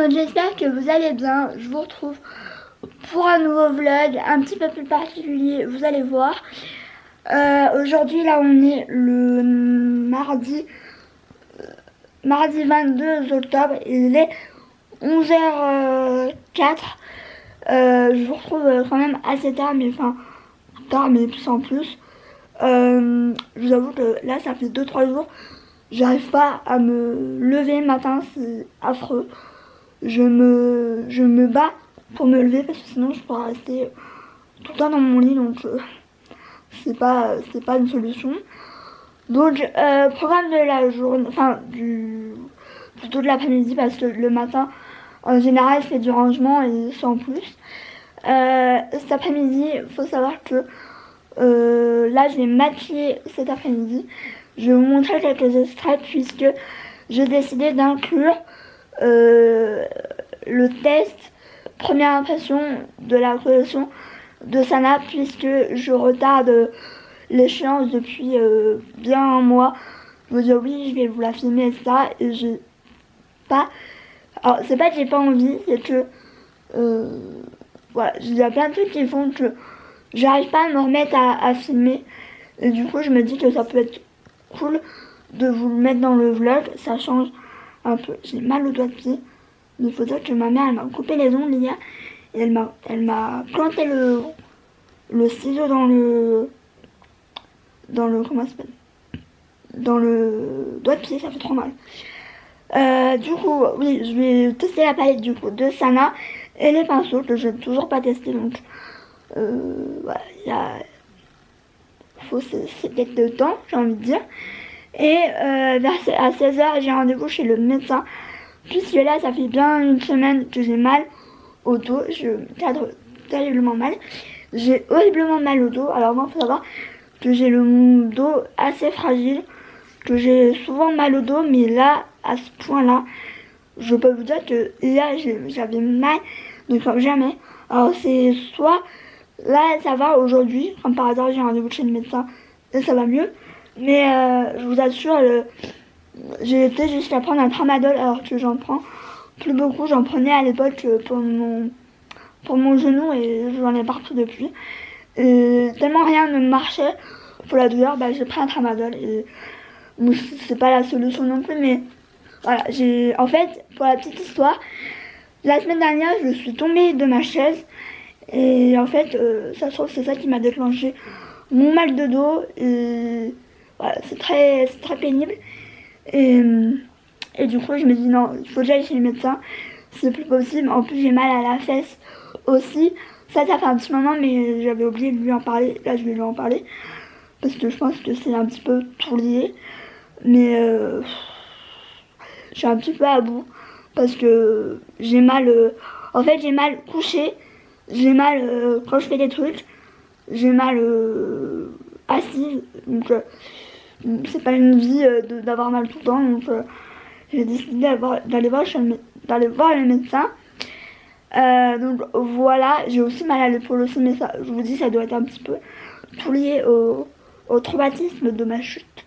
Donc j'espère que vous allez bien. Je vous retrouve pour un nouveau vlog un petit peu plus particulier, vous allez voir. Aujourd'hui là on est le mardi 22 octobre, il est 11h04. Je vous retrouve quand même assez tard, mais enfin tard mais sans plus. Je vous avoue que là ça fait 2-3 jours, j'arrive pas à me lever le matin, c'est affreux. Je me bats pour me lever parce que sinon je pourrais rester tout le temps dans mon lit, donc c'est pas une solution. Donc programme de la journée, enfin plutôt de l'après-midi, parce que le matin en général c'est du rangement et sans plus. Cet après-midi, il faut savoir que là je vais maquiller cet après-midi. Je vais vous montrer quelques extraits puisque j'ai décidé d'inclure le test première impression de la collection de Sana, puisque je retarde l'échéance depuis bien un mois. Je me dis oui, je vais vous la filmer et ça, et j'ai pas, alors c'est pas que j'ai pas envie, c'est que voilà, il y a plein de trucs qui font que j'arrive pas à me remettre à filmer, et du coup je me dis que ça peut être cool de vous le mettre dans le vlog. Ça change un peu. J'ai mal au doigt de pied, mais il faut dire que ma mère elle m'a coupé les ongles hier et elle m'a planté le ciseau dans le comment ça s'appelle, dans le doigt de pied, ça fait trop mal. Du coup oui, je vais tester la palette du coup de Sana et les pinceaux que je n'ai toujours pas testé, donc voilà, faut peut-être de temps, j'ai envie de dire. Et à 16h j'ai rendez-vous chez le médecin, puisque là ça fait bien une semaine que j'ai mal au dos. Je cadre terriblement mal, j'ai horriblement mal au dos. Alors moi il faut savoir que j'ai le dos assez fragile, que j'ai souvent mal au dos, mais là à ce point là je peux vous dire que là j'avais mal de comme jamais. Alors c'est soit là ça va aujourd'hui, comme par hasard j'ai rendez-vous chez le médecin et ça va mieux, mais je vous assure, j'ai été jusqu'à prendre un tramadol alors que j'en prends plus beaucoup. J'en prenais à l'époque pour mon genou et j'en ai partout depuis. Et tellement rien ne marchait pour la douleur, bah, j'ai pris un tramadol. Et bon, c'est pas la solution non plus, mais voilà. En fait, pour la petite histoire, la semaine dernière je suis tombée de ma chaise et en fait ça se trouve c'est ça qui m'a déclenché mon mal de dos. Et voilà, c'est très pénible. Et du coup je me dis non, il faut que j'aille chez le médecin, c'est plus possible. En plus j'ai mal à la fesse aussi, ça fait un petit moment, mais j'avais oublié de lui en parler. Là je vais lui en parler parce que je pense que c'est un petit peu tout lié, mais je suis un petit peu à bout parce que j'ai mal, en fait j'ai mal couché, j'ai mal quand je fais des trucs, j'ai mal assise, donc c'est pas une vie d'avoir mal tout le temps, donc j'ai décidé d'aller voir le médecin. Donc voilà, j'ai aussi mal à l'épaule aussi, mais ça, je vous dis, ça doit être un petit peu tout lié au traumatisme de ma chute.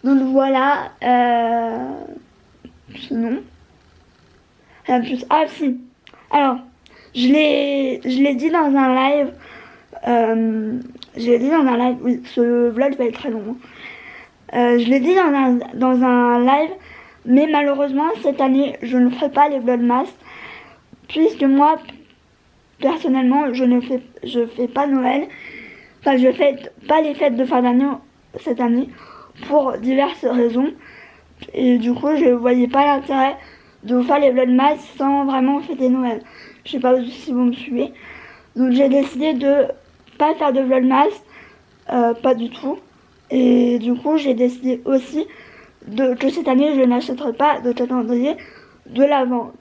Donc voilà, sinon, rien de plus. Ah si, alors, je l'ai dit dans un live, oui, ce vlog va être très long. Je l'ai dit dans un live, mais malheureusement cette année je ne ferai pas les vlogmas, puisque moi personnellement je fais pas Noël, enfin je fais pas les fêtes de fin d'année cette année pour diverses raisons, et du coup je voyais pas l'intérêt de vous faire les vlogmas sans vraiment fêter Noël. Je sais pas si vous me suivez, donc j'ai décidé de pas faire de vlogmas, pas du tout. Et du coup j'ai décidé aussi que cette année je n'achèterai pas de calendrier de l'Avent,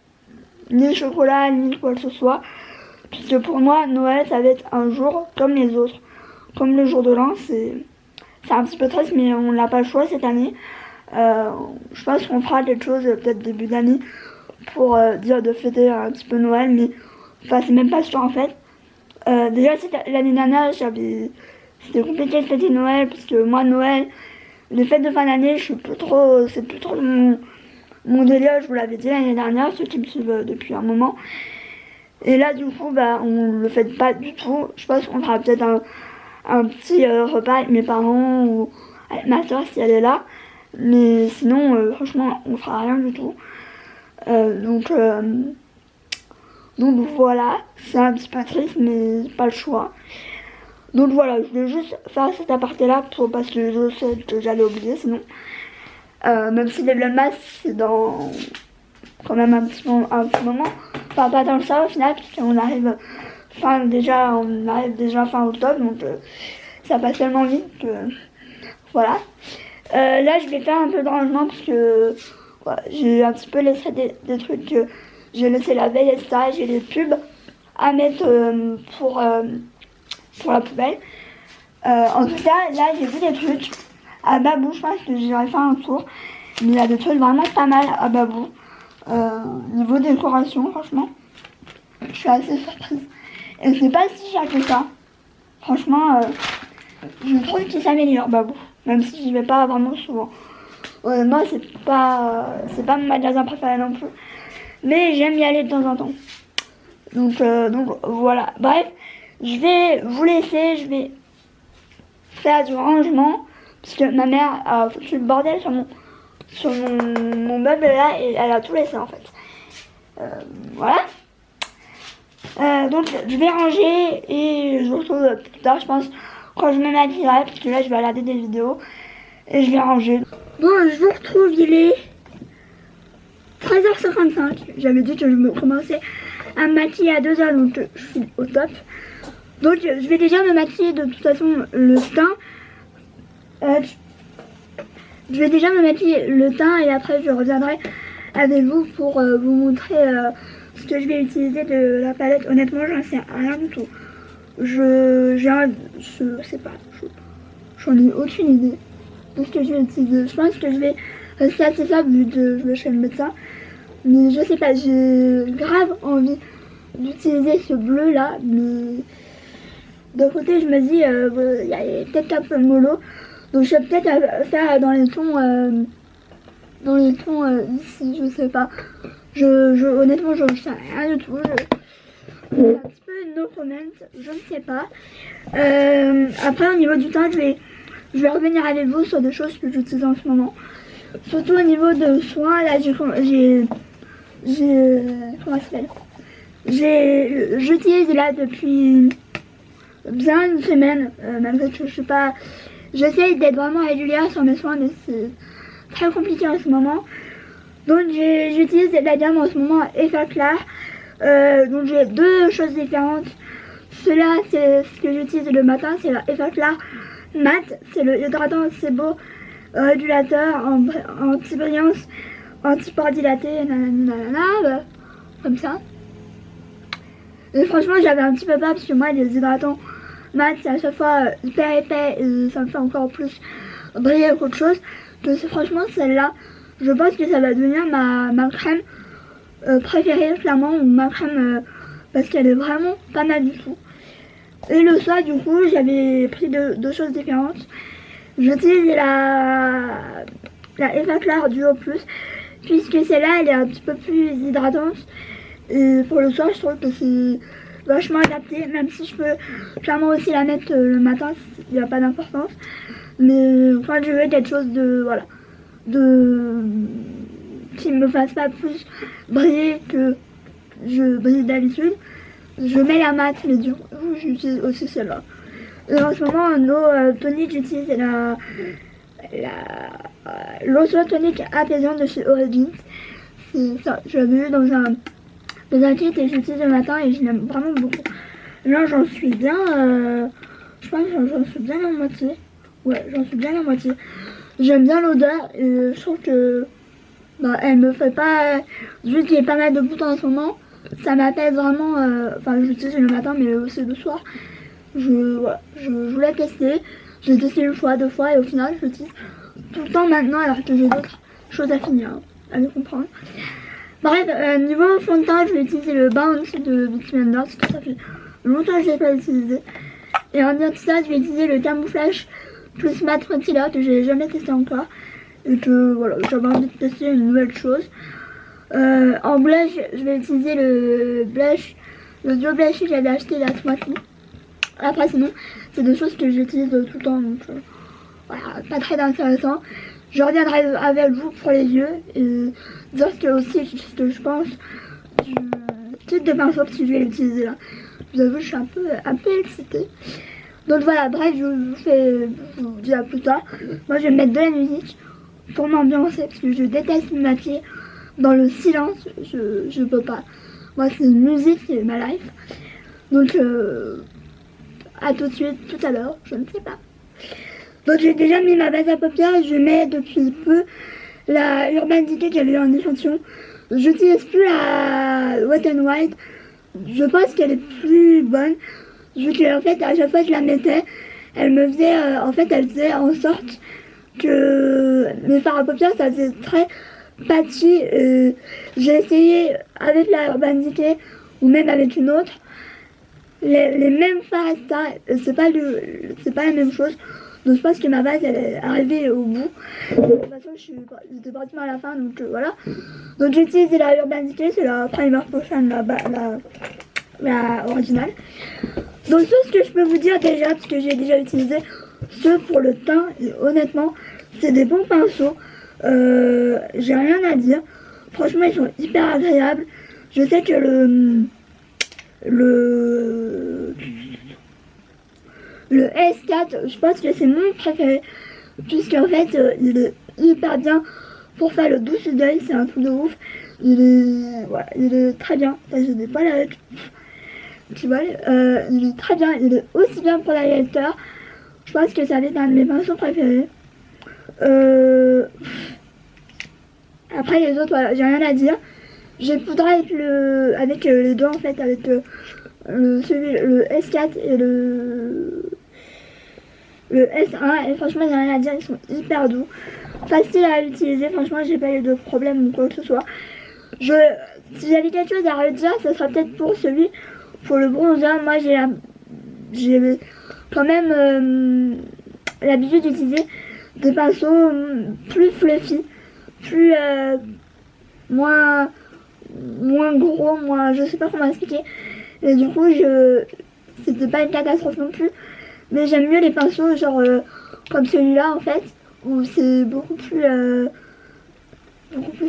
ni chocolat ni quoi que ce soit, puisque pour moi Noël ça va être un jour comme les autres, comme le jour de l'an. C'est un petit peu triste, mais on n'a pas le choix cette année. Je pense qu'on fera quelque chose peut-être début d'année pour dire de fêter un petit peu Noël, mais enfin c'est même pas sûr en fait. Déjà l'année dernière c'était compliqué de fêter Noël, parce que moi Noël, les fêtes de fin d'année, c'est plus trop mon délire, je vous l'avais dit l'année dernière, ceux qui me suivent depuis un moment. Et là, du coup, on le fait pas du tout. Je pense qu'on fera peut-être un petit repas avec mes parents ou avec ma soeur si elle est là. Mais sinon, franchement, on fera rien du tout. Donc voilà, c'est un petit peu triste, mais pas le choix. Donc voilà, je voulais juste faire cet aparté là parce que je sais que j'allais oublier sinon. Même si les Vlogmas c'est dans quand même un petit moment. Enfin pas tant que ça au final, puisqu'on arrive déjà fin octobre, donc ça passe tellement vite que voilà. Là je vais faire un peu de rangement parce que voilà, j'ai un petit peu laissé des trucs que j'ai laissé la veille, etc. J'ai des pubs à mettre pour la poubelle. En tout cas, là j'ai vu des trucs à Babou, je pense que j'irai faire un tour. Mais il y a des trucs vraiment pas mal à Babou. Niveau décoration, franchement, je suis assez surprise. Et c'est pas si cher que ça. Franchement, je trouve qu'il s'améliore Babou. Même si j'y vais pas vraiment souvent. Moi, c'est pas mon magasin préféré non plus. Mais j'aime y aller de temps en temps. Donc voilà. Bref, je vais vous laisser. Je vais faire du rangement. Parce que ma mère a foutu le bordel sur mon meuble là. Et elle a tout laissé en fait. Voilà. Donc je vais ranger. Et je vous retrouve plus tard, je pense. Quand je me maquillerai. Parce que là, je vais regarder des vidéos. Et je vais ranger. Bon, je vous retrouve. Il est 13h55, j'avais dit que je me commençais à me maquiller à 2h, donc je suis au top. Donc je vais déjà me maquiller de toute façon le teint. Je vais déjà me maquiller le teint et après je reviendrai avec vous pour vous montrer ce que je vais utiliser de la palette. Honnêtement, j'en sais rien du tout. Je sais pas, j'en ai aucune idée de ce que je vais utiliser. Je pense que je vais rester assez simple vu que je vais chez le médecin. Mais je sais pas, j'ai grave envie d'utiliser ce bleu là. Mais d'un côté, je me dis, il y a peut-être un peu mollo. Donc je vais peut-être faire dans les tons ici, je sais pas. Honnêtement, je sais rien du tout. C'est un petit peu no comment, je ne sais pas. Après, au niveau du teint, je vais revenir avec vous sur des choses que j'utilise en ce moment. Surtout au niveau de soins, là comment ça s'appelle, j'utilise là depuis bien une semaine, malgré que je sais pas, j'essaye d'être vraiment régulière sur mes soins, mais c'est très compliqué en ce moment. Donc j'utilise la gamme en ce moment Effet Clair. Donc j'ai deux choses différentes. Cela c'est ce que j'utilise le matin, c'est la Effet Clair mat, c'est le hydratant sebo régulateur anti-brillance, anti-pores dilaté, nanana, comme ça. Et franchement j'avais un petit peu peur parce que moi les hydratants mat c'est à chaque fois hyper épais et ça me fait encore plus briller qu'autre chose. Donc franchement celle-là, je pense que ça va devenir ma crème préférée clairement, ou ma crème parce qu'elle est vraiment pas mal du tout. Et le soir du coup j'avais pris deux choses différentes. J'utilise la Effet Clair Duo Plus puisque celle-là elle est un petit peu plus hydratante. Et pour le soir je trouve que c'est vachement adapté, même si je peux clairement aussi la mettre le matin, il n'y a pas d'importance. Mais quand je veux quelque chose de voilà, qui me fasse pas plus briller que je brille d'habitude, je mets la mat, mais du coup j'utilise aussi celle-là. Et en ce moment nos toniques, j'utilise l'eau tonique apaisante de chez Origins. C'est ça, je l'avais eu dans un kit et j'utilise le matin et je l'aime vraiment beaucoup. Là j'en suis bien, je pense que j'en suis bien à moitié. Ouais, j'en suis bien à moitié. J'aime bien l'odeur et je trouve que elle me fait pas, vu qu'il y a pas mal de boutons en ce moment, ça m'apaise vraiment. Enfin j'utilise le matin mais aussi le soir. Je voulais tester, j'ai testé une fois, deux fois et au final je l'utilise tout le temps maintenant alors que j'ai d'autres choses à finir, hein, à le comprendre. Bref, niveau fond de teint, je vais utiliser le Bounce de Beauty Blender parce que ça fait longtemps que je l'ai pas utilisé. Et en anti-stage, je vais utiliser le Camouflage plus Matte Concealer que j'ai jamais testé encore. et que voilà, j'avais envie de tester une nouvelle chose. En blush, je vais utiliser le duo blush que j'avais acheté la ce mois-ci. Après sinon, c'est des choses que j'utilise tout le temps, donc voilà, pas très intéressant. Je reviendrai avec vous pour les yeux et dire ce que je pense du type de pinceau que je vais l'utiliser là. Je vous avoue, je suis un peu excitée. Donc voilà, bref, je vous dis à plus tard. Moi, je vais mettre de la musique pour m'ambiancer parce que je déteste me maquiller dans le silence. Je peux pas. Moi, c'est une musique, c'est ma life. Donc, à tout de suite, tout à l'heure, je ne sais pas. Donc, j'ai déjà mis ma base à paupières. Je mets depuis peu la Urban Decay que j'avais en échantillon. J'utilise plus la Wet n White. Je pense qu'elle est plus bonne. Vu que en fait à chaque fois que je la mettais, elle me faisait elle faisait en sorte que mes fards à paupières ça faisait très patchy. J'ai essayé avec la Urban Decay ou même avec une autre les mêmes fards, c'est pas la même chose. Donc je pense que ma base elle est arrivée au bout. De toute façon j'étais pratiquement à la fin, donc voilà. Donc j'ai utilisé la Urban Decay, c'est la Primer Potion, la originale. Donc ce que je peux vous dire déjà, parce que j'ai déjà utilisé ceux pour le teint, et honnêtement c'est des bons pinceaux. J'ai rien à dire, franchement ils sont hyper agréables. Je sais que le S4, je pense que c'est mon préféré, puisqu'en fait il est hyper bien pour faire le douce d'œil, c'est un truc de ouf. Il est très bien. Là, je n'ai pas la... Tu vois, il est très bien. Il est aussi bien pour la lecteur. Je pense que ça va être un de mes pinceaux préférés. Après les autres, voilà, j'ai rien à dire. J'ai poudré avec les doigts en fait, avec le S4 et le S1. Et franchement, j'ai rien à dire. Ils sont hyper doux, facile à utiliser. Franchement, j'ai pas eu de problème ou quoi que ce soit. Si j'avais quelque chose à redire, ça sera peut-être pour le bronzer. Moi j'ai quand même l'habitude d'utiliser des pinceaux plus fluffy, plus moins gros, je sais pas comment expliquer. Et du coup c'était pas une catastrophe non plus. Mais j'aime mieux les pinceaux genre comme celui-là en fait, où c'est beaucoup plus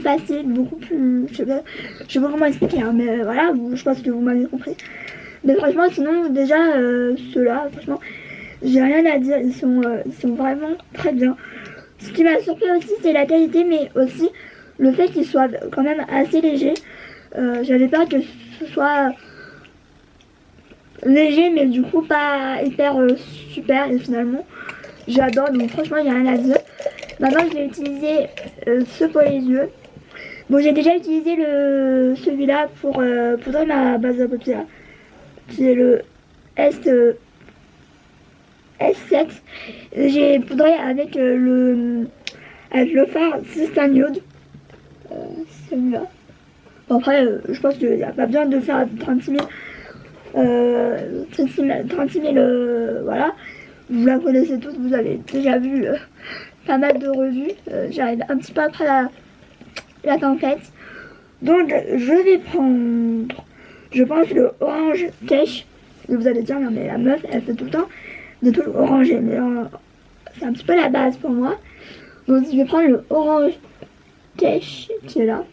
facile, beaucoup plus... Je sais pas comment expliquer, hein, mais voilà, je pense que vous m'avez compris. Mais franchement, sinon, déjà, ceux-là, franchement, j'ai rien à dire, ils sont vraiment très bien. Ce qui m'a surpris aussi, c'est la qualité, mais aussi le fait qu'ils soient quand même assez légers. J'avais peur que ce soit léger, mais du coup pas hyper super, et finalement, j'adore, donc franchement, j'ai rien à dire. Maintenant, je vais utiliser ce pour les yeux. Bon, j'ai déjà utilisé celui-là pour poudrer ma base à paupières. C'est le S7. J'ai poudré avec le fard Systane Nude. Celui-là. Bon, après, je pense qu'il n'y a pas besoin de faire 36 000 voilà. Vous la connaissez tous, vous avez déjà vu pas mal de revues. J'arrive un petit peu après la tempête. Donc je vais prendre, je pense, le orange cash. Et vous allez dire, non mais la meuf, elle fait tout le temps des trucs orangés. Mais c'est un petit peu la base pour moi. Donc je vais prendre le orange cash qui est là.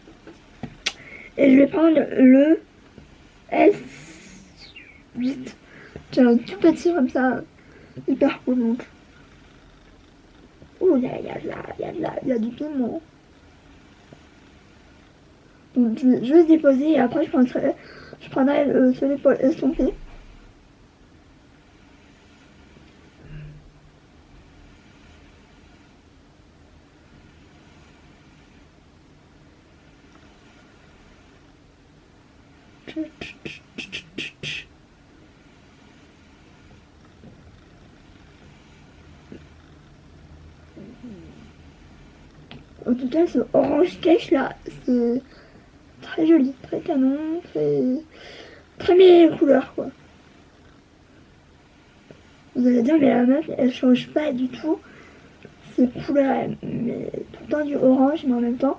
Et je vais prendre le S8. Qui est un tout petit comme ça. Hyper cool donc. Ouh, il y a du piment. Donc je vais juste déposer et après je prendrai celui pour estomper. En tout cas, ce orange cash là, c'est très joli, très canon, très mes couleurs quoi. Vous allez dire, mais la meuf, elle change pas du tout ses couleurs, mais tout le temps du orange, mais en même temps,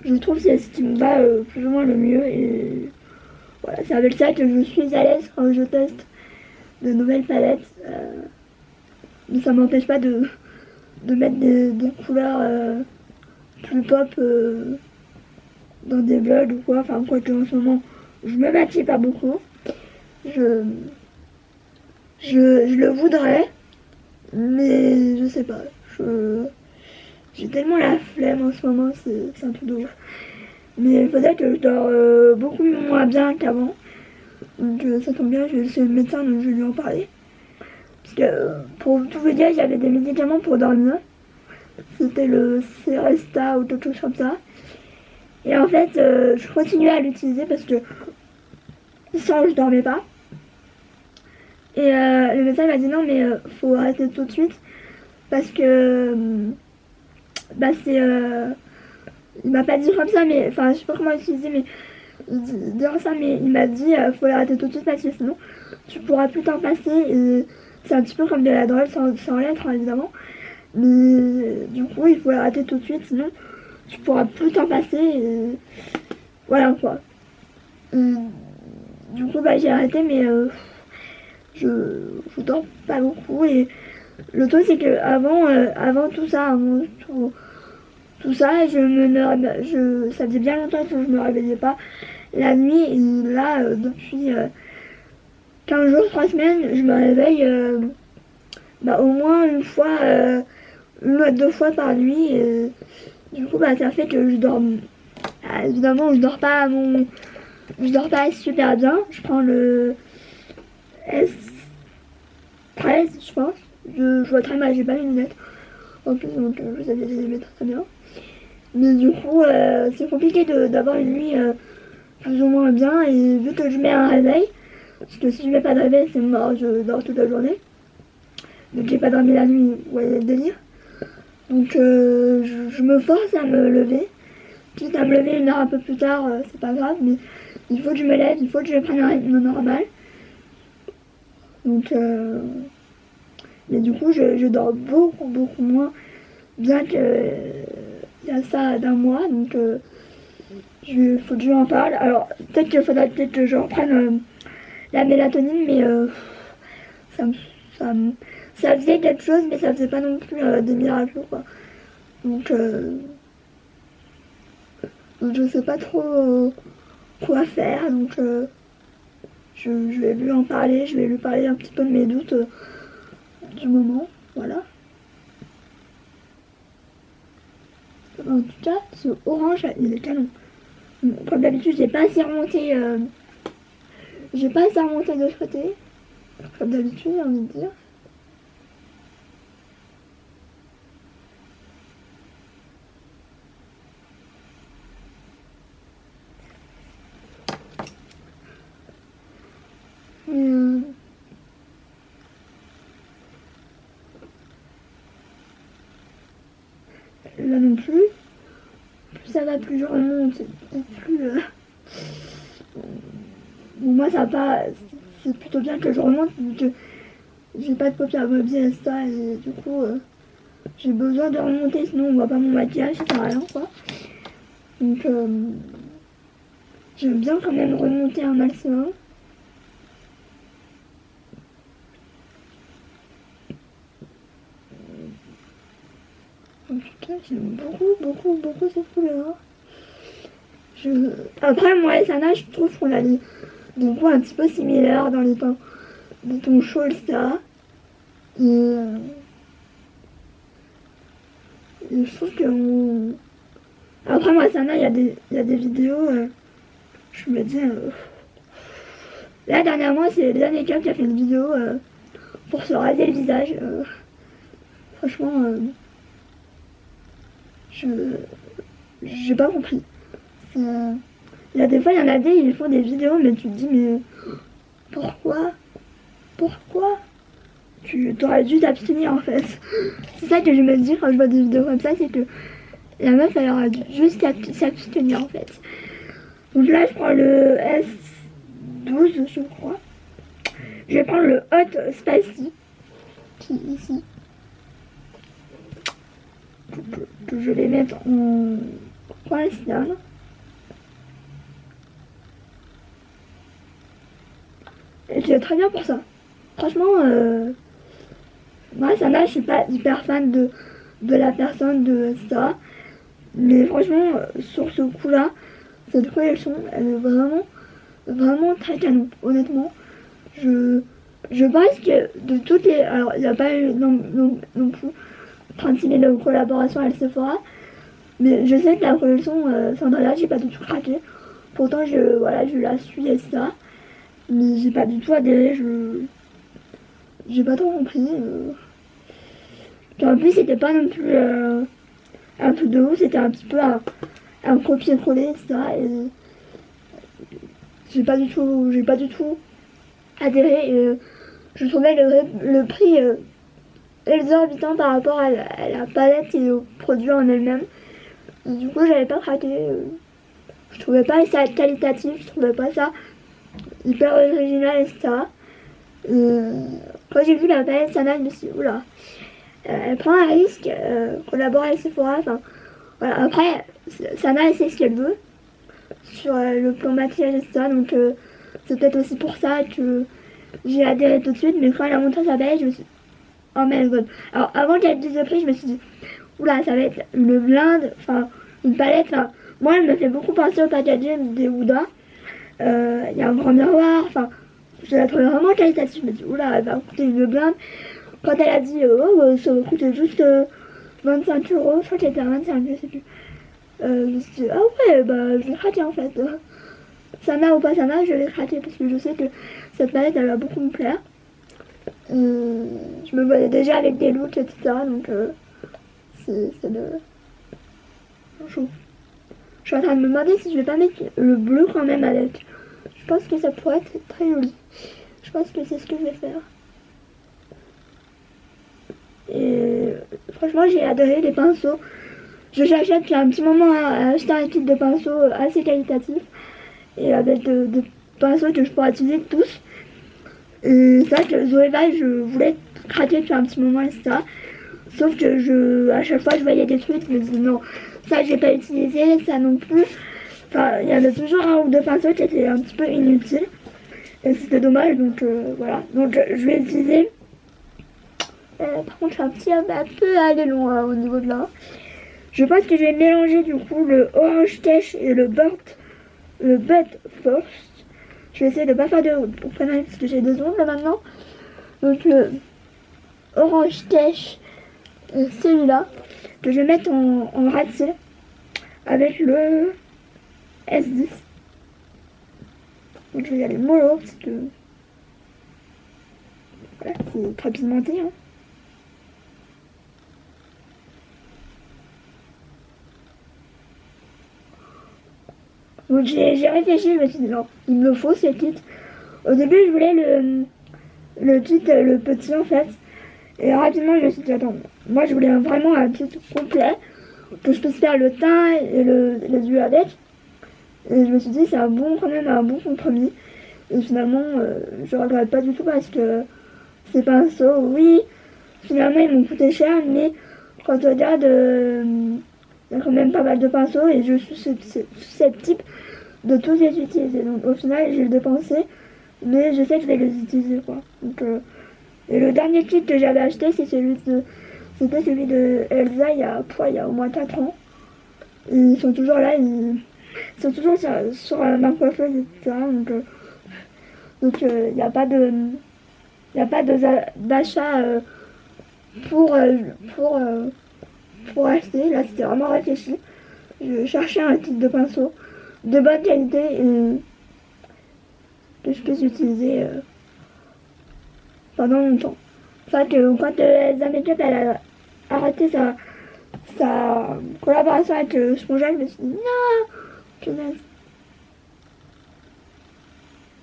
je trouve que c'est ce qui me va plus ou moins le mieux. Et voilà, c'est avec ça que je suis à l'aise quand je teste de nouvelles palettes. Mais ça m'empêche pas de mettre des couleurs plus pop dans des vlogs ou quoi. Enfin, quoi que en ce moment, je me maquille pas beaucoup. Je le voudrais, mais je sais pas. J'ai tellement la flemme en ce moment, c'est un truc de ouf. Mais il faudrait que je dors beaucoup moins bien qu'avant. Donc ça tombe bien, je vais laisser le médecin, donc je vais lui en parler. Parce que pour tout vous dire, j'avais des médicaments pour dormir. C'était le Seresta ou quelque chose comme ça. Et en fait, je continuais à l'utiliser parce que sans je dormais pas. Et le médecin m'a dit non mais faut arrêter tout de suite parce que bah c'est il m'a pas dit comme ça mais enfin je sais pas comment utiliser mais dire ça mais il m'a dit faut l'arrêter tout de suite parce que sinon tu pourras plus t'en passer et c'est un petit peu comme de la drogue sans l'être hein, évidemment mais du coup il faut l'arrêter tout de suite sinon tu pourras plus t'en passer et voilà quoi. Du coup bah j'ai arrêté mais je dors pas beaucoup et le truc c'est que avant tout ça, avant tout ça, ça faisait bien longtemps que je me réveillais pas la nuit et là depuis 15 jours, 3 semaines, je me réveille au moins une fois, une ou deux fois par nuit et du coup bah ça fait que je dors évidemment je dors pas super bien, je prends le S13 je pense. Je vois très mal, j'ai pas les lunettes. En plus, donc vous avez les mettre très bien. Mais du coup, c'est compliqué d'avoir une nuit plus ou moins bien. Et vu que je mets un réveil, parce que si je mets pas de réveil, c'est mort, je dors toute la journée. Donc j'ai pas dormi la nuit, vous voyez le délire. Donc je me force à me lever. Quitte à me lever une heure un peu plus tard, c'est pas grave, mais il faut que je me lève, il faut que je prenne un rythme normal. Donc mais du coup je dors beaucoup moins bien que il y a ça d'un mois donc faut que je en parle. Alors peut-être qu'il faudra peut-être que je reprenne la mélatonine mais ça, ça, ça faisait quelque chose mais ça faisait pas non plus des miracles quoi. Donc je sais pas trop quoi faire donc je vais lui en parler, je vais lui parler un petit peu de mes doutes du moment, voilà. En tout cas, ce orange, il est canon. Comme d'habitude, j'ai pas assez remonté de ce côté. Comme d'habitude, j'ai envie de dire. Là non plus. Plus ça va, plus je remonte. Plus. Bon, moi, ça va pas. C'est plutôt bien que je remonte, vu que j'ai pas de paupières mobiles, ça, et du coup, j'ai besoin de remonter, sinon on voit pas mon maquillage, ça sert à rien, quoi. Donc, j'aime bien quand même remonter un maximum. En tout cas, j'aime beaucoup cette couleur. Après, moi et Sana, je trouve qu'on a des goûts un petit peu similaires dans les tons chauds, etc. Et je trouve que après, moi et Sana, il y a des vidéos, je me dis... Là, dernièrement, c'est Liane Ekam qui a fait une vidéo pour se raser le visage. Franchement, j'ai pas compris. Il y a des fois, il y en a des, ils font des vidéos, mais tu te dis, mais pourquoi tu aurais dû t'abstenir en fait. C'est ça que je me dis quand je vois des vidéos comme ça, c'est que la meuf, elle aurait dû juste s'abstenir en fait. Donc là, je prends le S12, je crois. Je vais prendre le Hot Spicy, qui est ici. que je vais mettre en externe. Et c'est très bien pour ça. Franchement, moi, Sana, je suis pas hyper fan de la personne de ça. Mais franchement, sur ce coup-là, cette collection, elle est vraiment très canon. Honnêtement, je pense que de toutes les... Alors, il n'y a pas eu non plus 36 000 collaborations avec Sephora. Mais je sais que la collection Cendrillon, j'ai pas du tout craqué. Pourtant, je la suis et ça. Mais j'ai pas du tout adhéré, j'ai pas trop compris. En plus, c'était pas non plus un truc de ouf, c'était un petit peu un copier-coller, etc. Et j'ai pas du tout adhéré. Et, je trouvais le prix exorbitant par rapport à la palette et au produit en elle-même. Du coup, j'avais pas craqué. Je trouvais pas ça qualitatif, je trouvais pas ça hyper original, etc. Quand j'ai vu la palette Sana, je me suis dit, oula, elle prend un risque, collaborer avec Sephora, enfin, voilà. Après, Sana, elle sait ce qu'elle veut, sur le plan maquillage, etc. Donc, c'est peut-être aussi pour ça que j'ai adhéré tout de suite, mais quand elle a montré sa palette, je me suis dit, oh my god. Alors, avant qu'elle dise le prix, je me suis dit, oula, ça va être une blinde, enfin, une palette, enfin, moi, elle me fait beaucoup penser au packaging des Huda. Il y a un grand miroir, enfin, je la trouvais vraiment qualitative. Je me dis, oula, elle va coûter une blinde. Quand elle a dit, ça va coûter juste 25 €, je crois qu'elle était à 25, je sais plus. Je me suis dit, ah ouais, bah, je vais craquer en fait. Sana ou pas Sana, je vais craquer parce que je sais que cette palette, elle va beaucoup me plaire. Je me voyais déjà avec des looks, etc. Donc, c'est de... Je suis en train de me demander si je vais pas mettre le bleu quand même avec. Je pense que ça pourrait être très joli. Je pense que c'est ce que je vais faire. Et franchement, j'ai adoré les pinceaux. Je cherchais depuis un petit moment à acheter un kit de pinceaux assez qualitatif. Et avec des pinceaux que je pourrais utiliser tous. Et c'est vrai que Zoeva, je voulais craquer depuis un petit moment, etc. Sauf que à chaque fois, je voyais des trucs, je me disais non, ça j'ai pas utilisé, ça non plus. Enfin, il y avait toujours un ou deux pinceaux qui étaient un petit peu inutiles. Et c'était dommage, donc voilà. Donc je vais utiliser. Par contre, je suis un peu allé loin au niveau de là. Je pense que je vais mélanger du coup le Orange Cash et le But First. Je vais essayer de pas faire de conneries parce que j'ai 2 ongles maintenant. Donc le Orange Cash, celui-là, que je vais mettre en rat cils avec le S10. Donc je vais y aller mollo parce que voilà, c'est très pigmenté. Hein. Donc j'ai réfléchi, je me suis dit non, il me le faut ce kit. Au début je voulais le kit, le petit en fait. Et rapidement je me suis dit attends, moi je voulais vraiment un kit complet, que je puisse faire le teint et les yeux avec. Et je me suis dit c'est quand même un bon compromis. Et finalement je regrette pas du tout parce que ces pinceaux, oui, finalement ils m'ont coûté cher, mais quand on regarde, il y a quand même pas mal de pinceaux et je suis susceptible de tous les utiliser. Donc au final j'ai dépensé, mais je sais que je vais les utiliser quoi. Donc, et le dernier kit que j'avais acheté c'était celui de Elsa il y a au moins 4 ans. Et ils sont toujours là, ils sont toujours sur ma coiffeuse, etc. Donc il n'y a pas d'achat pour acheter. Là c'était vraiment réfléchi. Je cherchais un kit de pinceau de bonne qualité et que je puisse utiliser pendant longtemps. C'est vrai que quand Elsa Makeup elle a arrêté sa collaboration avec Spongeal, je me suis dit non, punaise.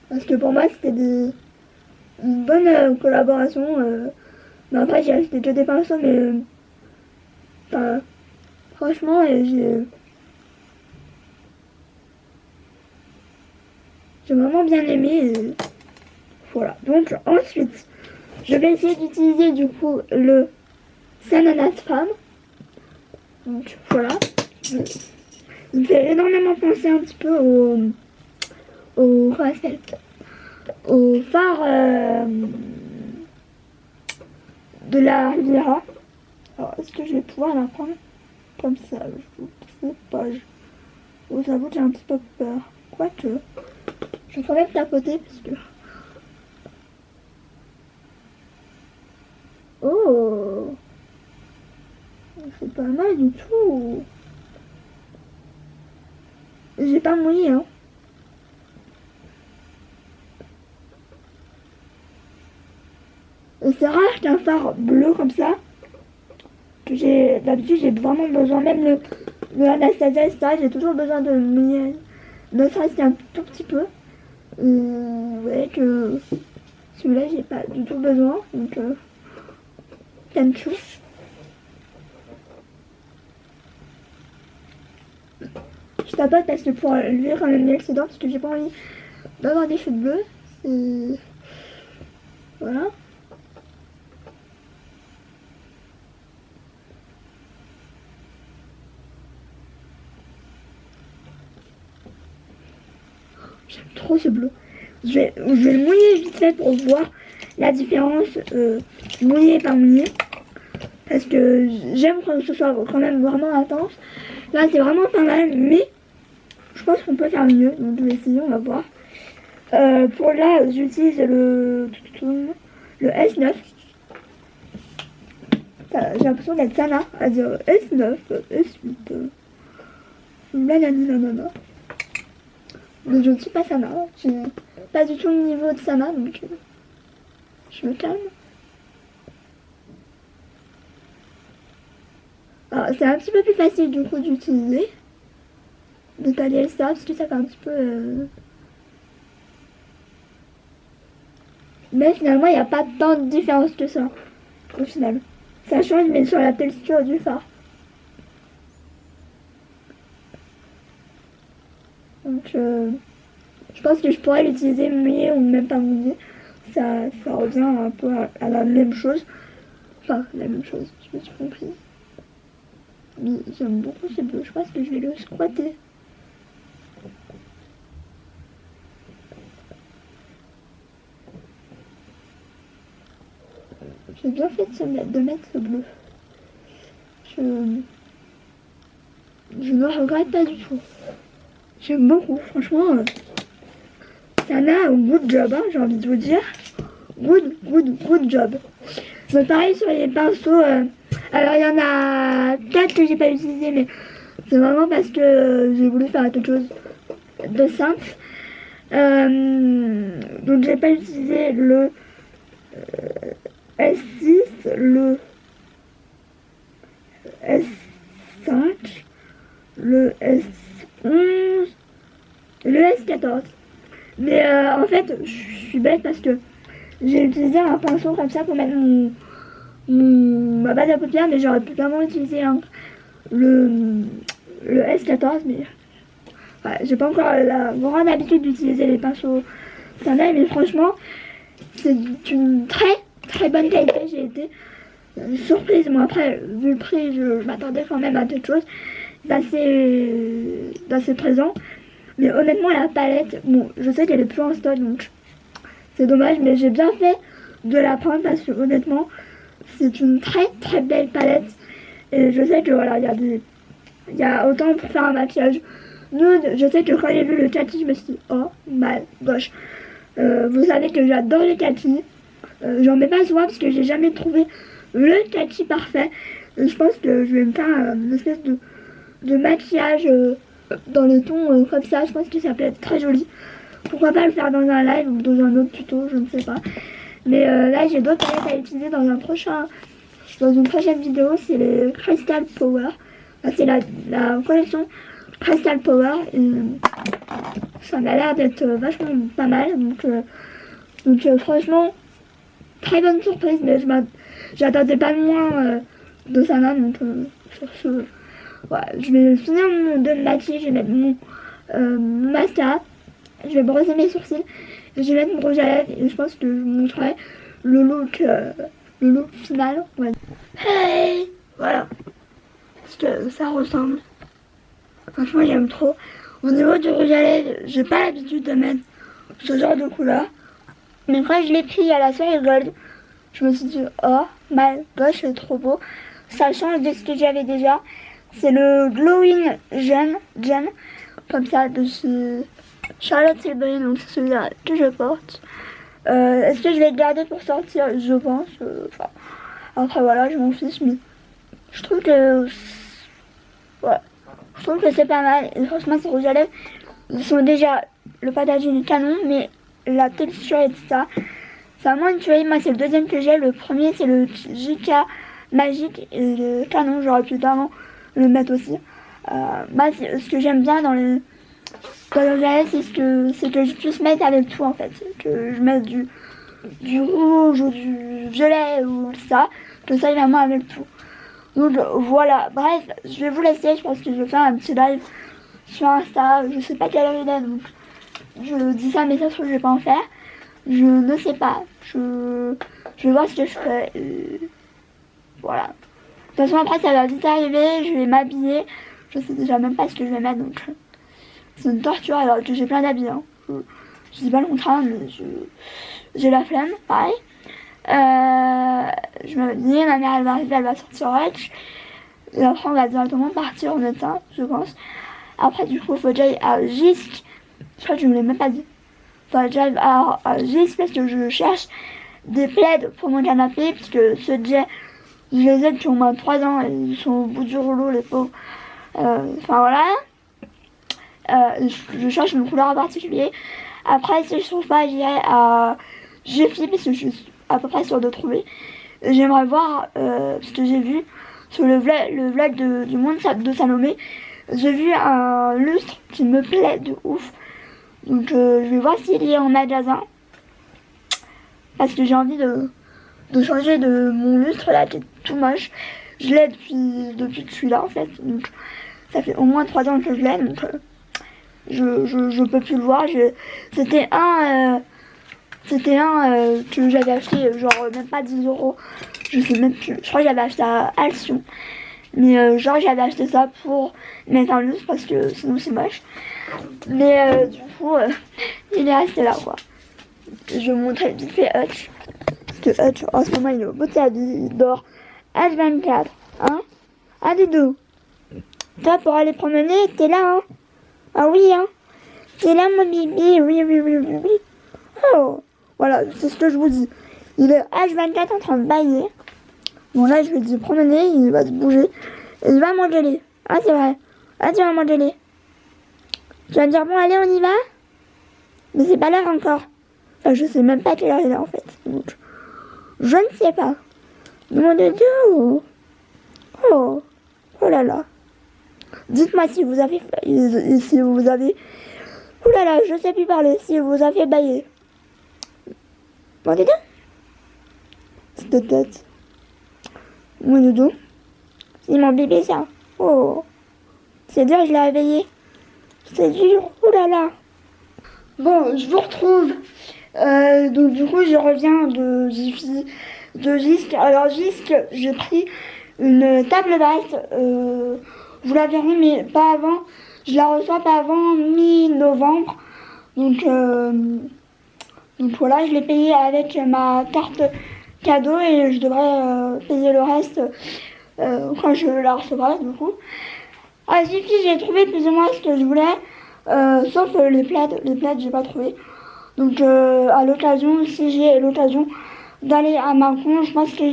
Parce que pour moi c'était une bonne collaboration. Mais après j'ai acheté que des pinceaux, mais enfin, franchement j'ai vraiment bien aimé. Voilà. Donc ensuite, je vais essayer d'utiliser du coup le Sananas Femme. Donc voilà. Il me fait énormément penser un petit peu comment ça s'appelle, au phare de la Riviera. Alors, est-ce que je vais pouvoir la prendre comme ça? Je sais pas. Oh, j'avoue que j'ai un petit peu peur. Quoique, je vais quand même tapoter parce que... Oh, c'est pas mal du tout. J'ai pas mouillé, hein. Et c'est rare qu'un phare bleu comme ça. D'habitude, j'ai vraiment besoin, même le Anastasia, etc. J'ai toujours besoin de mouiller. Ne serait-ce qu'un tout petit peu. Vous voyez que celui-là, j'ai pas du tout besoin. Donc, thank you. Je tapote parce que pour lui quand même l'excédent, parce que j'ai pas envie d'avoir des cheveux bleus. Voilà. J'aime trop ce bleu. Je vais le mouiller vite fait pour voir la différence mouillé par mouillé. Parce que j'aime que ce soit quand même vraiment intense. Là c'est vraiment pas mal, mais je pense qu'on peut faire mieux. Donc je vais essayer, on va voir. Pour là j'utilise le S9. J'ai l'impression d'être Sana à dire S9, S8. Nanana. Mais je ne suis pas Sana. Je n'ai pas du tout le niveau de Sana, donc je me calme. Alors, c'est un petit peu plus facile du coup d'utiliser de tailler ça parce que ça fait un petit peu mais finalement il n'y a pas tant de différence que ça au final. Ça change mais sur la texture du phare. Donc je pense que je pourrais l'utiliser mouillé ou même pas mouillé. Ça revient un peu à la même chose. Enfin la même chose, je me suis comprise. Mais j'aime beaucoup ce bleu, je pense que je vais le squatter. J'ai bien fait de mettre ce bleu. Je ne regrette pas du tout. J'aime beaucoup, franchement. Sana, good job, hein, j'ai envie de vous dire. Good job. Mais pareil sur les pinceaux. Alors il y en a 4 que j'ai pas utilisé, mais c'est vraiment parce que j'ai voulu faire quelque chose de simple. Donc j'ai pas utilisé le S6, le S5, le S11, le S14. Mais en fait, je suis bête parce que j'ai utilisé un pinceau comme ça pour mettre ma base à paupières, mais j'aurais pu vraiment utiliser le S14, mais ouais, j'ai pas encore la grande habitude d'utiliser les pinceaux Sana, mais franchement, c'est une très bonne qualité. J'ai été surprise. Moi, après, vu le prix, je m'attendais quand même à quelque chose d'assez présent. Mais honnêtement, la palette, bon, je sais qu'elle est plus en stock, donc c'est dommage, mais j'ai bien fait de la prendre parce que honnêtement, c'est une très belle palette. Et je sais que voilà, il y a autant pour faire un maquillage nude. Je sais que quand j'ai vu le kaki, je me suis dit, oh my gosh. Vous savez que j'adore les kakis. J'en mets pas souvent parce que j'ai jamais trouvé le kaki parfait. Et je pense que je vais me faire une espèce de maquillage dans les tons comme ça. Je pense que ça peut être très joli. Pourquoi pas le faire dans un live ou dans un autre tuto, je ne sais pas. Mais là j'ai d'autres palettes à utiliser dans une prochaine vidéo. C'est les Crystal Power. C'est la collection Crystal Power. Et ça m'a l'air d'être vachement pas mal. Donc franchement, très bonne surprise. Mais j'attendais pas moins de Sana. Donc sur ce, voilà, je vais finir mon démaquillage. Je vais mettre mon mascara. Je vais brosser mes sourcils. Je vais mettre mon rouge à lèvres. Et je pense que je vous montrerai le look final. Ouais. Hey, voilà. parce que ça ressemble. Franchement, j'aime trop. Au niveau du rouge à lèvres, j'ai pas l'habitude de mettre ce genre de couleur. Mais quand je l'ai pris à la soirée gold, je me suis dit, oh my gosh, c'est trop beau. Ça change de ce que j'avais déjà. C'est le Glowing Gem, comme ça, de ce Charlotte Tilbury, donc c'est celui-là que je porte. Est-ce que je vais le garder pour sortir? Je pense. Enfin, après voilà, je m'en fiche, mais je trouve que ouais, je trouve que c'est pas mal. Et franchement, ces rouges à lèvres, ils sont déjà le packaging est canon, mais la texture et tout ça, ça moins tu vois. Moi, c'est le deuxième que j'ai. Le premier, c'est le JK Magique et le canon. J'aurais pu vraiment le mettre aussi. Moi, ce que j'aime bien dans le c'est que je puisse mettre avec tout en fait, que je mette du rouge ou du violet ou ça, que ça aille vraiment avec tout. Donc voilà, bref, je vais vous laisser, je pense que je vais faire un petit live sur Insta, je sais pas quelle heure il est, donc je dis ça mais ça se trouve je vais pas en faire, je ne sais pas, je vais voir ce que je fais, et voilà. De toute façon après ça va vite arriver, je vais m'habiller, je sais déjà même pas ce que je vais mettre donc... C'est une torture alors que j'ai plein d'habits. Hein. Je dis pas le contraire, mais j'ai la flemme, pareil. Je me dis, ma mère elle va arriver, elle va sortir Rutsch. Et après on va directement partir au médecin, je pense. Après du coup il faut que j'aille à Gisc. Je crois que je ne vous l'ai même pas dit. Il faut que j'aille à Gisc parce que je cherche des plaids pour mon canapé. Parce que ceux que j'ai, je les ai depuis au moins 3 ans et ils sont au bout du rouleau les pauvres. Enfin voilà. Je cherche une couleur en particulier. Après, si je trouve pas, j'irai à Jiffy parce que je suis à peu près sûre de trouver. J'aimerais voir ce que j'ai vu sur le vlog du monde de Salomé. J'ai vu un lustre qui me plaît de ouf. Donc je vais voir s'il est en magasin. Parce que j'ai envie de changer de mon lustre là qui est tout moche. Je l'ai depuis que je suis là en fait. Donc ça fait au moins 3 ans que je l'ai. Donc je peux plus le voir. C'était un que j'avais acheté genre même pas 10 euros. Je sais même plus. Je crois que j'avais acheté à Alcyon. Mais genre j'avais acheté ça pour mettre un lustre parce que sinon c'est moche. Mais du coup il est resté là quoi. Je vais vous montrer vite fait Hutch. Parce que Hutch en ce moment il est au bout de sa vie. Il dort H24. Hein? Ah Doudou. Toi pour aller promener t'es là hein? Ah oui, hein. C'est là mon bébé, oui. Oh, voilà, c'est ce que je vous dis. Il est H24 en train de bailler. Bon là, je vais te promener, il va se bouger. Et il va m'engueuler. Ah, c'est vrai. Ah, tu vas m'engueuler. Tu vas me dire, bon, allez, on y va? Mais c'est pas l'heure encore. Enfin, je sais même pas quelle heure il est en fait. Donc, je ne sais pas. Mon Dieu. Oh là là. Dites-moi si vous avez... Ouh là là, je sais plus parler. Si vous avez baillé. Bon, dis donc. Cette tête. Mon doudou. C'est mon bébé, ça. Oh. C'est dur, je l'ai réveillé. C'est dur. Ouh là là. Bon, je vous retrouve. Donc, du coup, je reviens de Jiffy. De Gisc. Alors, Gisc, j'ai pris une table basse. Vous la verrez, mais pas avant. Je la reçois pas avant mi-novembre. Donc voilà, je l'ai payé avec ma carte cadeau et je devrais payer le reste quand je la recevrai du coup. À Jiffy, j'ai trouvé plus ou moins ce que je voulais, sauf les plaids j'ai pas trouvé. Donc à l'occasion, si j'ai l'occasion d'aller à Macron, je pense que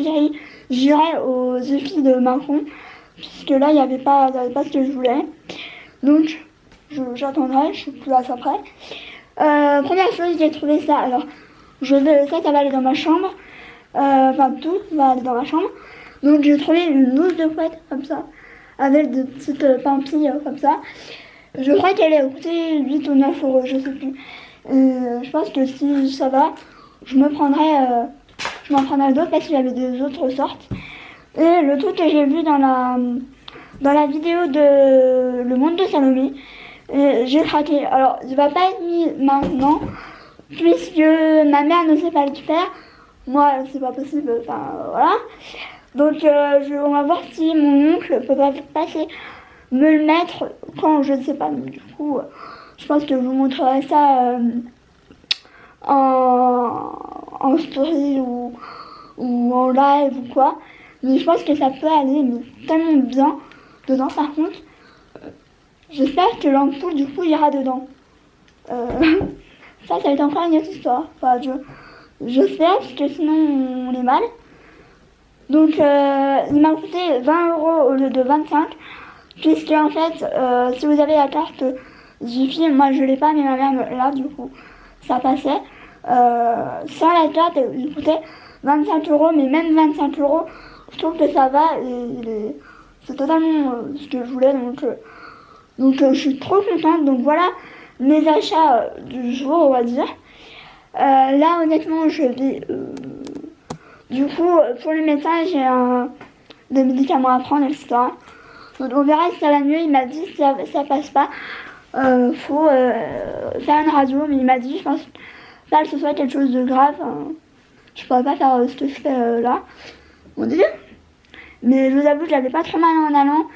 j'irai au Jiffy de Macron. Puisque là, il n'y avait pas ce que je voulais. Donc, j'attendrai, je suis plus là après. Première chose, j'ai trouvé ça. Alors, ça va aller dans ma chambre. Enfin, tout va aller dans ma chambre. Donc, j'ai trouvé une housse de couette, comme ça. Avec des petites pampilles, comme ça. Je crois qu'elle est coûté 8 ou 9 euros, je sais plus. Je pense que si ça va, je m'en prendrai d'autres parce qu'il y avait des autres sortes. Et le truc que j'ai vu dans la vidéo de Le Monde de Salomé, j'ai craqué. Alors, il va pas être mis maintenant, puisque ma mère ne sait pas le faire. Moi, c'est pas possible, enfin, voilà. Donc on va voir si mon oncle peut pas passer me le mettre quand je ne sais pas. Donc, du coup, je pense que je vous montrerai ça en story ou en live ou quoi. Mais je pense que ça peut aller mais tellement bien dedans. Par contre, j'espère que l'ampoule du coup ira dedans. Ça va être encore une autre histoire. Enfin, j'espère parce que sinon on est mal. Donc il m'a coûté 20 € au lieu de 25. Puisque en fait, si vous avez la carte Jiffy, moi je l'ai pas mais ma mère me l'a, du coup ça passait. Sans la carte, il coûtait 25 €, mais même 25 €, je trouve que ça va et c'est totalement ce que je voulais. Donc je suis trop contente. Donc voilà mes achats du jour, on va dire. Là honnêtement je vais du coup pour le médecin j'ai des médicaments à prendre, etc. Donc on verra si ça va mieux. Il m'a dit si ça passe pas, faut faire une radio, mais il m'a dit je pense pas que ce soit quelque chose de grave. Je pourrais pas faire ce que je fais là, on dit. Mais je vous avoue que j'avais pas trop mal en allant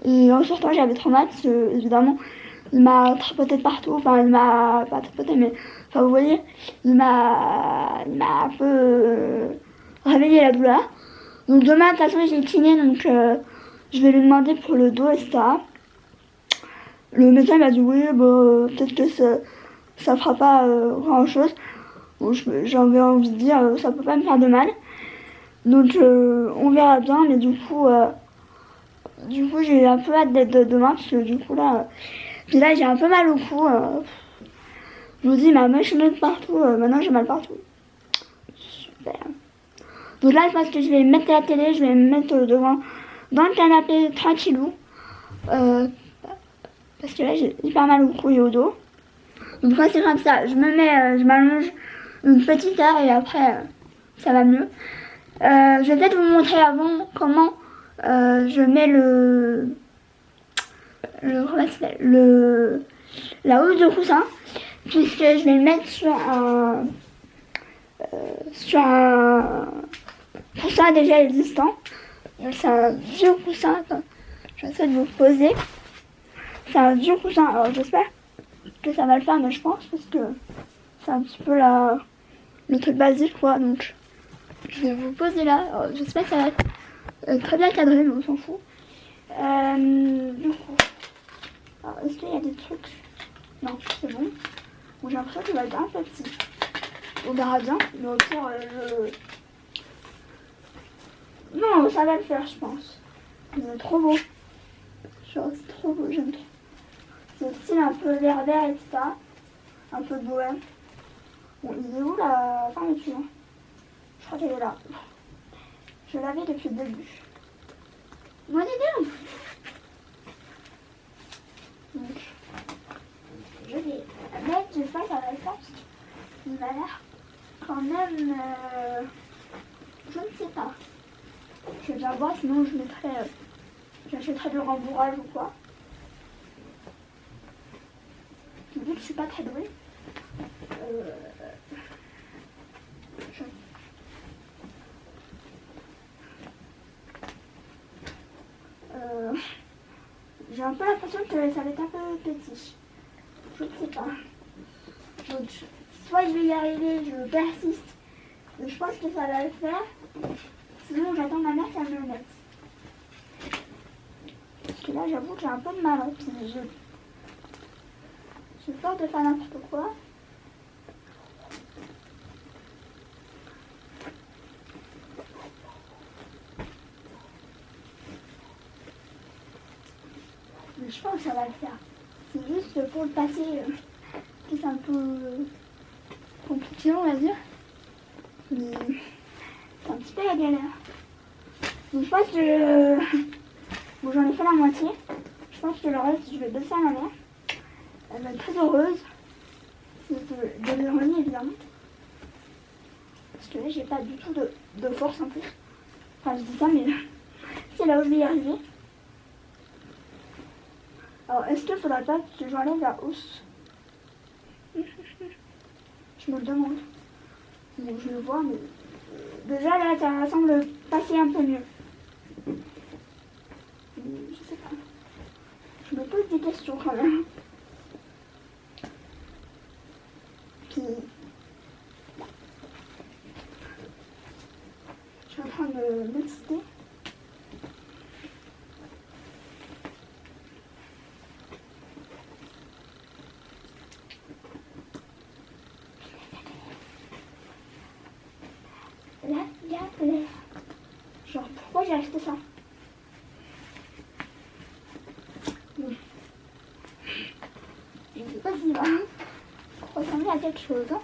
et en sortant j'avais trop mal parce que évidemment il m'a tripoté de partout. Enfin il m'a pas tripoté mais enfin vous voyez il m'a un peu réveillé la douleur. Donc demain de toute façon j'ai le kiné, donc je vais lui demander pour le dos, etc. Le médecin m'a dit oui, bah, peut-être que ça fera pas grand chose. Bon, j'avais envie de dire ça peut pas me faire de mal. Donc on verra bien, mais du coup j'ai un peu hâte d'être demain parce que du coup là, puis là j'ai un peu mal au cou. Je vous dis ma main de partout, maintenant j'ai mal partout. Super. Donc là je pense que je vais mettre la télé, je vais me mettre devant dans le canapé tranquillou. Parce que là j'ai hyper mal au cou et au dos. Donc moi c'est comme ça, je m'allonge une petite heure et après ça va mieux. Je vais peut-être vous montrer avant comment je mets la housse de coussin, puisque je vais le mettre sur un coussin déjà existant. Donc c'est un vieux coussin. Attends, j'essaie de vous poser. C'est un vieux coussin, alors j'espère que ça va le faire, mais je pense parce que c'est un petit peu le truc basique quoi. Donc je vais vous poser là. Alors, j'espère que ça va être très bien cadré, mais on s'en fout. Du coup, alors est-ce qu'il y a des trucs? Non, c'est bon. Bon, j'ai l'impression qu'il va être un peu petit. On verra bien, mais au pire, non, ça va le faire, je pense. C'est trop beau. Genre, c'est trop beau, j'aime trop. C'est le style un peu vert, etc. Un peu bohème. Bon, il est où la fermeture? Je crois qu'elle est là. Je l'avais depuis le début. Bonne idée. Donc, je vais la mettre, j'espère que ça va le faire. Il m'a l'air quand même... je ne sais pas. Je vais bien voir, sinon je mettrai... j'achèterai du rembourrage ou quoi. Vu que je suis pas très douée. J'ai un peu l'impression que ça va être un peu petit. Je ne sais pas. Donc, soit je vais y arriver, je persiste. Je pense que ça va le faire. Sinon, j'attends ma mère qu'elle me le mette. Parce que là, j'avoue que j'ai un peu de mal. Puis j'ai peur de faire n'importe quoi. Mais je pense que ça va le faire. C'est juste pour le passer, c'est un peu compliqué, on va dire. Mais c'est un petit peu la galère. Donc je pense que... bon, j'en ai fait la moitié. Je pense que le reste, je vais baisser à ma mère. Elle va être très heureuse. C'est de l'ironie, évidemment. Parce que là, j'ai pas du tout de force en plus. Enfin, je dis ça, mais c'est là où je vais y arriver. Alors, est-ce qu'il faudrait pas que j'enlève la housse? Je me le demande. Bon, je le vois, mais... déjà, là, ça semble passer un peu mieux. pose des questions quand même. Puis, je suis en train de m'exciter. Là. Genre, pourquoi j'ai acheté ça? Je sais pas s'il va ressembler à quelque chose. Hein.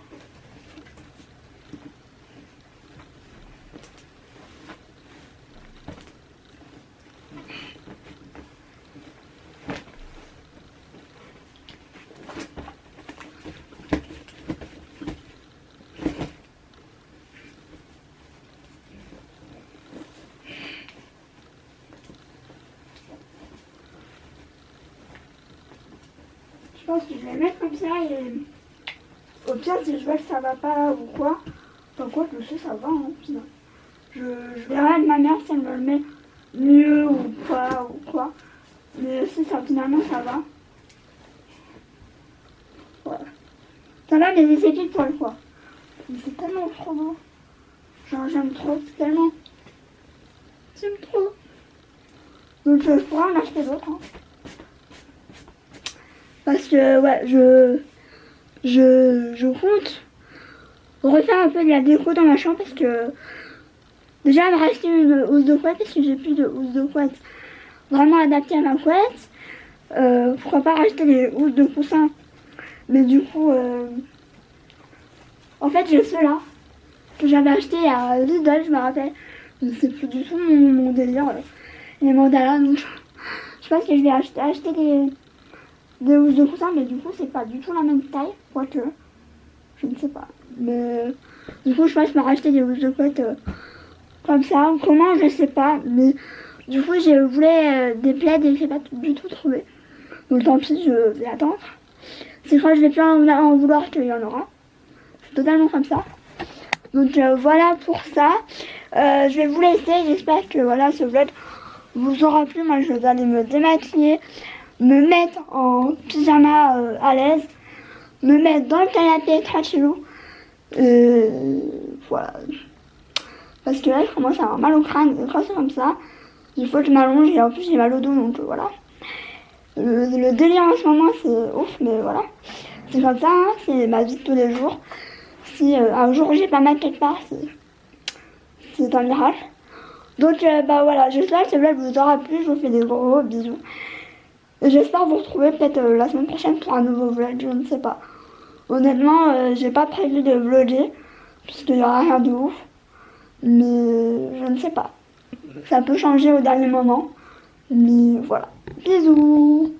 Je pense que je vais le mettre comme ça et au pire si je vois que ça va pas ou quoi, enfin quoi que je sais ça va hein, sinon. Je verrai avec ma mère si elle me le met mieux ou pas ou quoi. Mais si ça finalement ça va. Voilà. Ça va mais c'est pile poil quoi. Mais c'est tellement trop beau. Genre j'aime trop, c'est tellement. J'aime trop. Donc je pourrais en acheter d'autres. Hein. Parce que ouais, je compte refaire un peu de la déco dans ma chambre parce que déjà me racheter une housse de couette parce que j'ai plus de housse de couette vraiment adaptée à ma couette. Pourquoi pas racheter des housses de coussin. Mais du coup, en fait j'ai ceux-là que j'avais acheté à Lidl, je me rappelle. C'est plus du tout mon délire, les mandalas. Donc je pense que je vais acheter des housses de coussin, mais du coup c'est pas du tout la même taille, quoique, je ne sais pas. Mais du coup je pense que je vais racheter des housses de couette comme ça, comment je sais pas, mais du coup je voulais des plaids et je n'ai pas du tout trouvé. Donc tant pis, je vais attendre. C'est quand je vais plus en vouloir qu'il y en aura. C'est totalement comme ça. Donc voilà pour ça. Je vais vous laisser, j'espère que voilà ce vlog vous aura plu. Moi je vais aller me démaquiller, me mettre en pyjama à l'aise, me mettre dans le canapé tranquillou. Voilà. Parce que là je commence à avoir mal au crâne et quand c'est comme ça, il faut que je m'allonge et en plus j'ai mal au dos donc voilà. Le délire en ce moment c'est ouf mais voilà. C'est comme ça, hein, c'est ma vie de tous les jours. Si un jour j'ai pas mal quelque part, c'est un miracle. Donc bah voilà, j'espère que ce vlog vous aura plu, je vous fais des gros bisous. J'espère vous retrouver peut-être la semaine prochaine pour un nouveau vlog, je ne sais pas. Honnêtement, j'ai pas prévu de vlogger, puisqu'il n'y aura rien de ouf. Mais je ne sais pas. Ça peut changer au dernier moment. Mais voilà. Bisous!